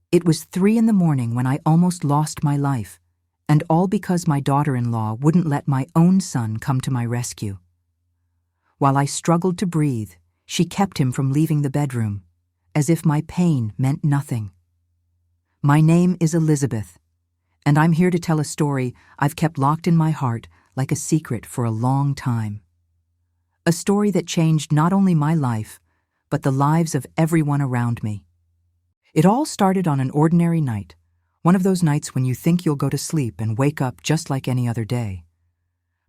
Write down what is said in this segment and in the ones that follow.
It was 3 in the morning when I almost lost my life, and all because my daughter-in-law wouldn't let my own son come to my rescue. While I struggled to breathe, she kept him from leaving the bedroom, as if my pain meant nothing. My name is Elizabeth, and I'm here to tell a story I've kept locked in my heart like a secret for a long time. A story that changed not only my life, but the lives of everyone around me. It all started on an ordinary night, one of those nights when you think you'll go to sleep and wake up just like any other day.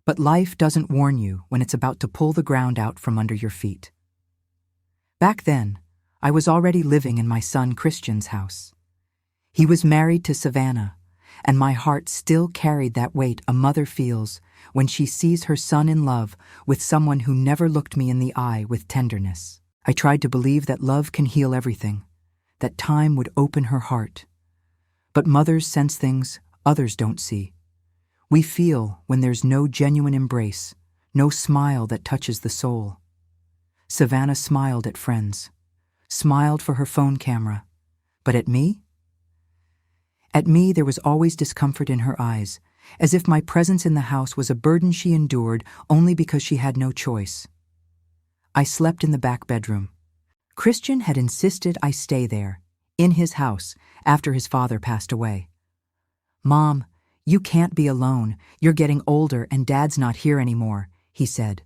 But life doesn't warn you when it's about to pull the ground out from under your feet. Back then, I was already living in my son Christian's house. He was married to Savannah, and my heart still carried that weight a mother feels when she sees her son in love with someone who never looked me in the eye with tenderness. I tried to believe that love can heal everything, that time would open her heart. But mothers sense things others don't see. We feel when there's no genuine embrace, no smile that touches the soul. Savannah smiled at friends, smiled for her phone camera, but at me? At me, there was always discomfort in her eyes, as if my presence in the house was a burden she endured only because she had no choice. I slept in the back bedroom. Christian had insisted I stay there, in his house, after his father passed away. "Mom, you can't be alone. You're getting older and Dad's not here anymore," he said.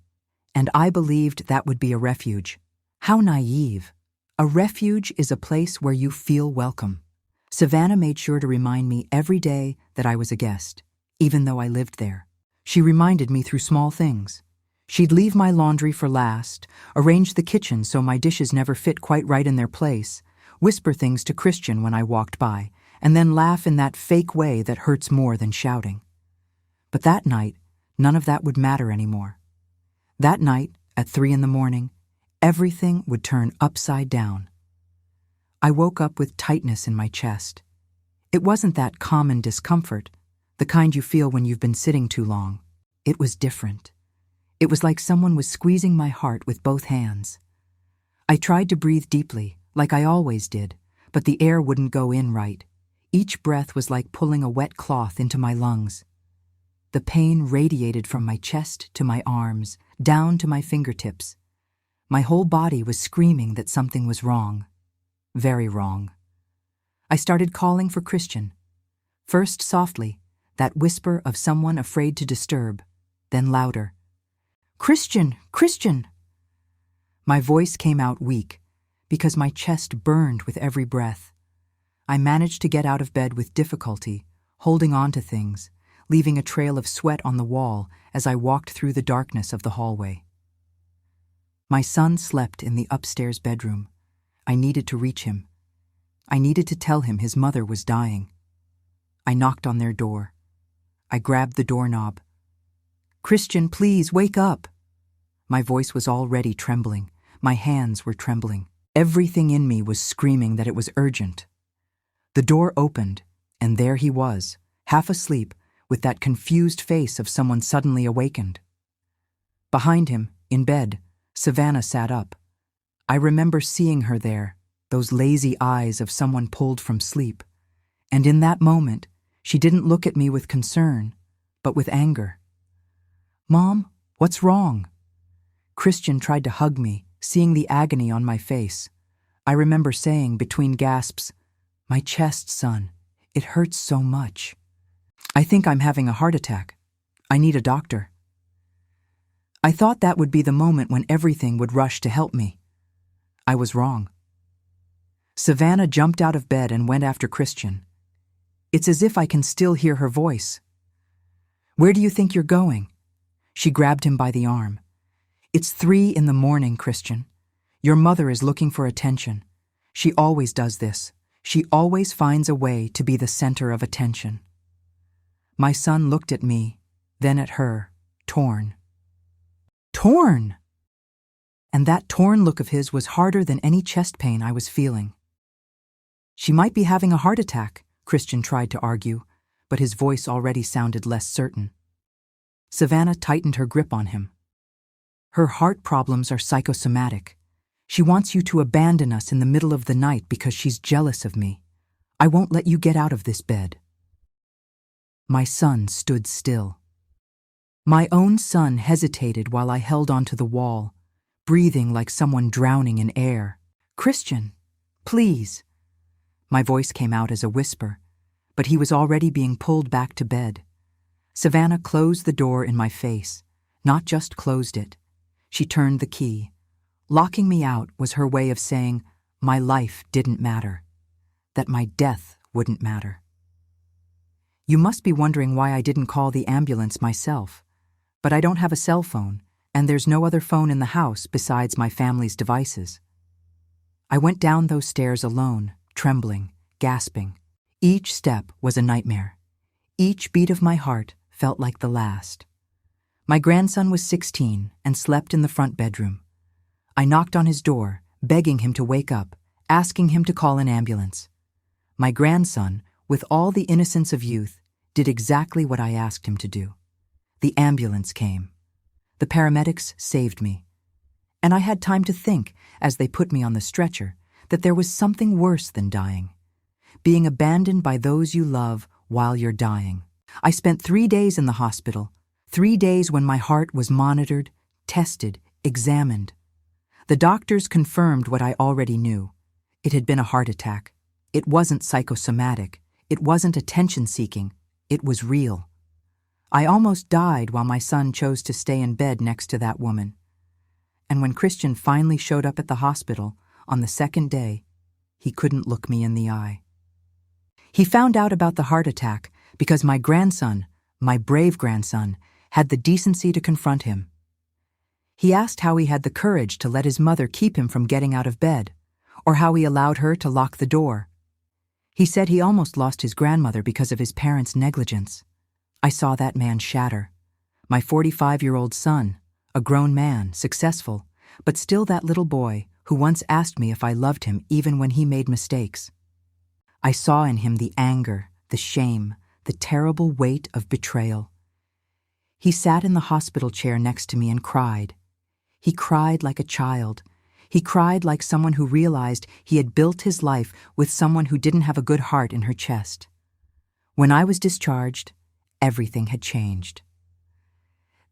And I believed that would be a refuge. How naive. A refuge is a place where you feel welcome. Savannah made sure to remind me every day that I was a guest, even though I lived there. She reminded me through small things. She'd leave my laundry for last, arrange the kitchen so my dishes never fit quite right in their place, whisper things to Christian when I walked by, and then laugh in that fake way that hurts more than shouting. But that night, none of that would matter anymore. That night, at 3 in the morning, everything would turn upside down. I woke up with tightness in my chest. It wasn't that common discomfort, the kind you feel when you've been sitting too long. It was different. It was like someone was squeezing my heart with both hands. I tried to breathe deeply, like I always did, but the air wouldn't go in right. Each breath was like pulling a wet cloth into my lungs. The pain radiated from my chest to my arms, down to my fingertips. My whole body was screaming that something was wrong. Very wrong. I started calling for Christian. First softly, that whisper of someone afraid to disturb, then louder. "Christian! Christian!" My voice came out weak, because my chest burned with every breath. I managed to get out of bed with difficulty, holding on to things, leaving a trail of sweat on the wall as I walked through the darkness of the hallway. My son slept in the upstairs bedroom. I needed to reach him. I needed to tell him his mother was dying. I knocked on their door. I grabbed the doorknob. "Christian, please, wake up!" My voice was already trembling. My hands were trembling. Everything in me was screaming that it was urgent. The door opened, and there he was, half asleep, with that confused face of someone suddenly awakened. Behind him, in bed, Savannah sat up. I remember seeing her there, those lazy eyes of someone pulled from sleep. And in that moment, she didn't look at me with concern, but with anger. "Mom, what's wrong?" Christian tried to hug me, seeing the agony on my face. I remember saying between gasps, "My chest, son, it hurts so much. I think I'm having a heart attack. I need a doctor." I thought that would be the moment when everything would rush to help me. I was wrong. Savannah jumped out of bed and went after Christian. It's as if I can still hear her voice. "Where do you think you're going?" She grabbed him by the arm. "It's 3 in the morning, Christian. Your mother is looking for attention. She always does this. She always finds a way to be the center of attention." My son looked at me, then at her, torn. Torn! And that torn look of his was harder than any chest pain I was feeling. "She might be having a heart attack," Christian tried to argue, but his voice already sounded less certain. Savannah tightened her grip on him. "Her heart problems are psychosomatic. She wants you to abandon us in the middle of the night because she's jealous of me. I won't let you get out of this bed." My son stood still. My own son hesitated while I held onto the wall, breathing like someone drowning in air. "Christian, please." My voice came out as a whisper, but he was already being pulled back to bed. Savannah closed the door in my face, not just closed it. She turned the key. Locking me out was her way of saying my life didn't matter, that my death wouldn't matter. You must be wondering why I didn't call the ambulance myself, but I don't have a cell phone, and there's no other phone in the house besides my family's devices. I went down those stairs alone, trembling, gasping. Each step was a nightmare. Each beat of my heart felt like the last. My grandson was 16 and slept in the front bedroom. I knocked on his door, begging him to wake up, asking him to call an ambulance. My grandson, with all the innocence of youth, did exactly what I asked him to do. The ambulance came. The paramedics saved me. And I had time to think, as they put me on the stretcher, that there was something worse than dying. Being abandoned by those you love while you're dying. I spent 3 days in the hospital, 3 days when my heart was monitored, tested, examined. The doctors confirmed what I already knew. It had been a heart attack. It wasn't psychosomatic. It wasn't attention-seeking. It was real. I almost died while my son chose to stay in bed next to that woman. And when Christian finally showed up at the hospital on the second day, he couldn't look me in the eye. He found out about the heart attack because my grandson, my brave grandson, had the decency to confront him. He asked how he had the courage to let his mother keep him from getting out of bed, or how he allowed her to lock the door. He said he almost lost his grandmother because of his parents' negligence. I saw that man shatter. My 45-year-old son, a grown man, successful, but still that little boy who once asked me if I loved him even when he made mistakes. I saw in him the anger, the shame, the terrible weight of betrayal. He sat in the hospital chair next to me and cried. He cried like a child. He cried like someone who realized he had built his life with someone who didn't have a good heart in her chest. When I was discharged, everything had changed.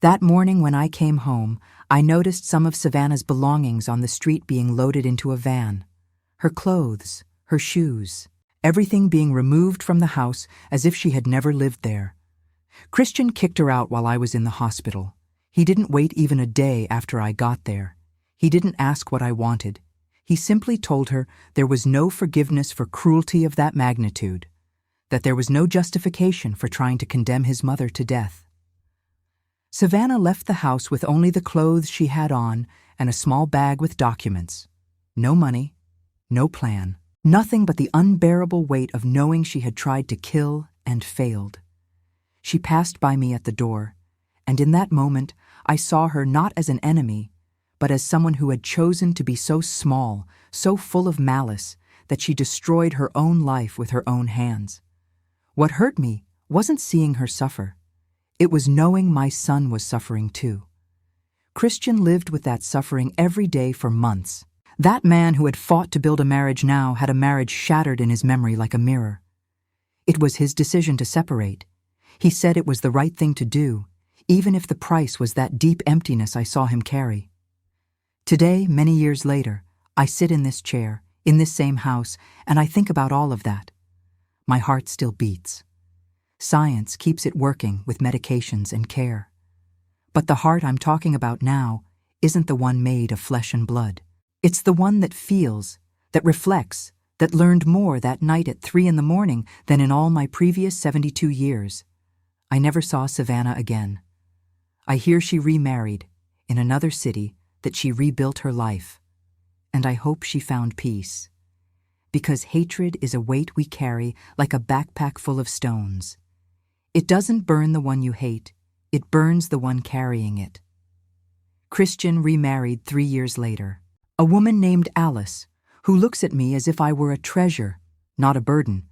That morning when I came home, I noticed some of Savannah's belongings on the street being loaded into a van. Her clothes, her shoes, everything being removed from the house as if she had never lived there. Christian kicked her out while I was in the hospital. He didn't wait even a day after I got there. He didn't ask what I wanted. He simply told her there was no forgiveness for cruelty of that magnitude, that there was no justification for trying to condemn his mother to death. Savannah left the house with only the clothes she had on and a small bag with documents. No money, no plan, nothing but the unbearable weight of knowing she had tried to kill and failed. She passed by me at the door, and in that moment I saw her not as an enemy, but as someone who had chosen to be so small, so full of malice, that she destroyed her own life with her own hands. What hurt me wasn't seeing her suffer. It was knowing my son was suffering too. Christian lived with that suffering every day for months. That man who had fought to build a marriage now had a marriage shattered in his memory like a mirror. It was his decision to separate. He said it was the right thing to do, even if the price was that deep emptiness I saw him carry. Today, many years later, I sit in this chair, in this same house, and I think about all of that. My heart still beats. Science keeps it working with medications and care. But the heart I'm talking about now isn't the one made of flesh and blood. It's the one that feels, that reflects, that learned more that night at 3 a.m. than in all my previous 72 years. I never saw Savannah again. I hear she remarried, in another city, that she rebuilt her life. And I hope she found peace. Because hatred is a weight we carry like a backpack full of stones. It doesn't burn the one you hate, it burns the one carrying it. Christian remarried 3 years later. A woman named Alice, who looks at me as if I were a treasure, not a burden.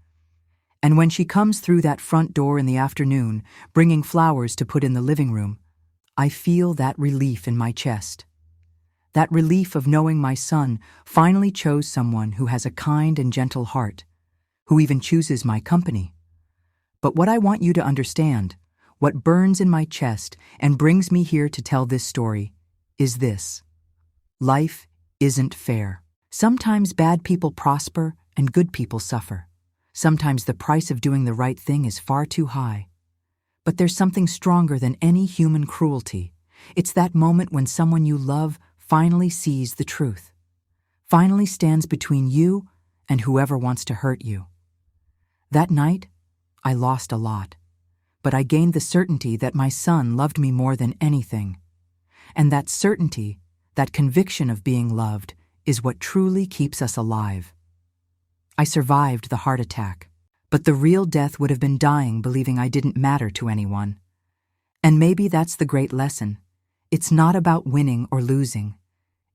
And when she comes through that front door in the afternoon, bringing flowers to put in the living room, I feel that relief in my chest. That relief of knowing my son finally chose someone who has a kind and gentle heart, who even chooses my company. But what I want you to understand, what burns in my chest and brings me here to tell this story, is this. Life isn't fair. Sometimes bad people prosper and good people suffer. Sometimes the price of doing the right thing is far too high. But there's something stronger than any human cruelty. It's that moment when someone you love finally sees the truth, finally stands between you and whoever wants to hurt you. That night, I lost a lot, but I gained the certainty that my son loved me more than anything. And that certainty, that conviction of being loved, is what truly keeps us alive. I survived the heart attack, but the real death would have been dying believing I didn't matter to anyone. And maybe that's the great lesson. It's not about winning or losing.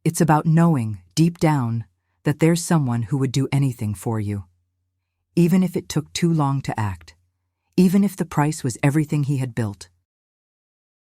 It's about knowing, deep down, that there's someone who would do anything for you. Even if it took too long to act. Even if the price was everything he had built.